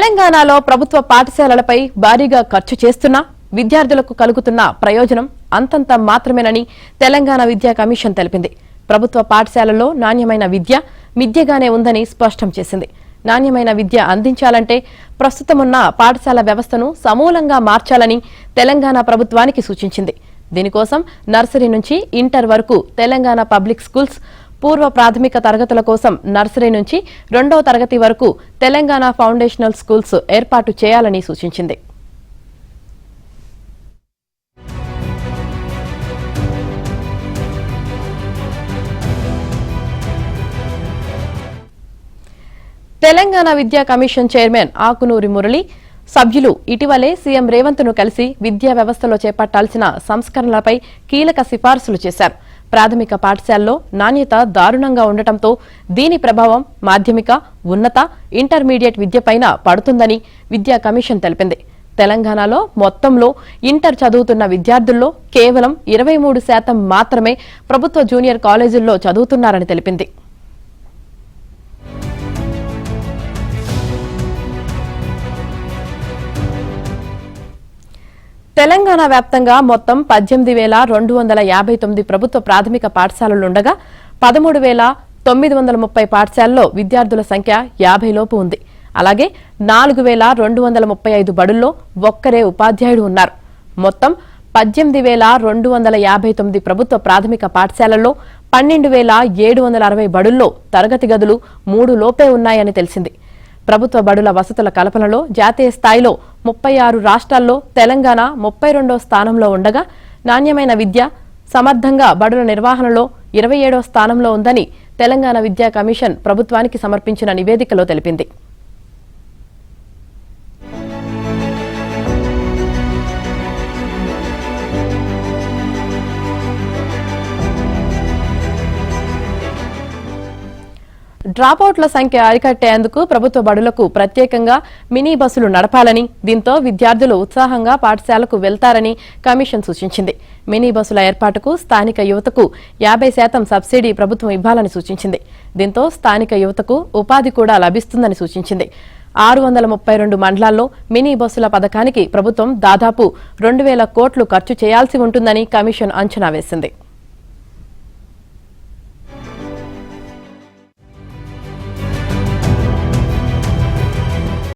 తెలంగాణలో ప్రభుత్వ పాఠశాలలపై భారీగా ఖర్చు చేస్తున్నా విద్యార్థులకు కలుగుతున్న ప్రయోజనం అంతంత మాత్రమేనని తెలంగాణ విద్యా కమిషన్ తెలిపింది. ప్రభుత్వ పాఠశాలల్లో నాణ్యమైన విద్యగానే ఉందని స్పష్టం చేసింది. నాణ్యమైన విద్య అందించాలంటే ప్రస్తుతమున్న పాఠశాల వ్యవస్థను సమూలంగా మార్చాలని తెలంగాణ ప్రభుత్వానికి సూచించింది. దీనికోసం నర్సరీ నుంచి ఇంటర్ వరకు తెలంగాణ పబ్లిక్ స్కూల్స్, పూర్వ ప్రాథమిక తరగతుల కోసం నర్సరీ నుంచి 2వ తరగతి వరకు తెలంగాణ ఫౌండేషనల్ స్కూల్స్ ఏర్పాటు చేయాలని సూచించింది. తెలంగాణ విద్యా కమిషన్ చైర్మన్ ఆకునూరి మురళి, సభ్యులు ఇటీవలే సీఎం రేవంత్ ను కలిసి విద్యా వ్యవస్థలో చేపట్టాల్సిన సంస్కరణలపై కీలక సిఫార్సులు చేశారు. ప్రాథమిక పాఠశాలలో నాణ్యత దారుణంగా ఉండటంతో దీని ప్రభావం మాధ్యమిక, ఉన్నత, ఇంటర్మీడియట్ విద్యపైన పడుతుందని విద్యా కమిషన్ తెలిపింది. తెలంగాణలో మొత్తంలో ఇంటర్ చదువుతున్న విద్యార్థుల్లో కేవలం 23% మాత్రమే ప్రభుత్వ జూనియర్ కాలేజీల్లో చదువుతున్నారని తెలిపింది. తెలంగాణ వ్యాప్తంగా మొత్తం 18,259 ప్రభుత్వ ప్రాథమిక పాఠశాలలుండగా 13,930 పాఠశాలలో విద్యార్థుల సంఖ్య 50 లోపు ఉంది. అలాగే 4,235 బడుల్లో ఒక్కరే ఉపాధ్యాయుడు ఉన్నారు. మొత్తం 18,259 ప్రభుత్వ ప్రాథమిక పాఠశాలల్లో 12,760 బడుల్లో తరగతి గదులు 3 లోపే ఉన్నాయని తెలిసింది. ప్రభుత్వ బడుల వసతుల కల్పనలో జాతీయ స్థాయిలో 36 రాష్ట్రాల్లో తెలంగాణ 32వ స్థానంలో ఉండగా నాణ్యమైన విద్య, సమర్థంగా బడుల నిర్వహణలో 27వ స్థానంలో ఉందని తెలంగాణ విద్యా కమిషన్ ప్రభుత్వానికి సమర్పించిన నివేదికలో తెలిపింది. డ్రాపౌట్ల సంఖ్య అరికట్టేందుకు ప్రభుత్వ బడులకు ప్రత్యేకంగా మినీ బస్సులు నడపాలని, దీంతో విద్యార్థులు ఉత్సాహంగా పాఠశాలకు వెళ్తారని కమిషన్ సూచించింది. మినీ బస్సుల ఏర్పాటుకు స్థానిక యువతకు 50% సబ్సిడీ ప్రభుత్వం ఇవ్వాలని సూచించింది. దీంతో స్థానిక యువతకు ఉపాధి కూడా లభిస్తుందని సూచించింది. 632 మండలాల్లో మినీ బస్సుల పథకానికి ప్రభుత్వం దాదాపు 2,000 కోట్లు ఖర్చు చేయాల్సి ఉంటుందని కమిషన్ అంచనా వేసింది.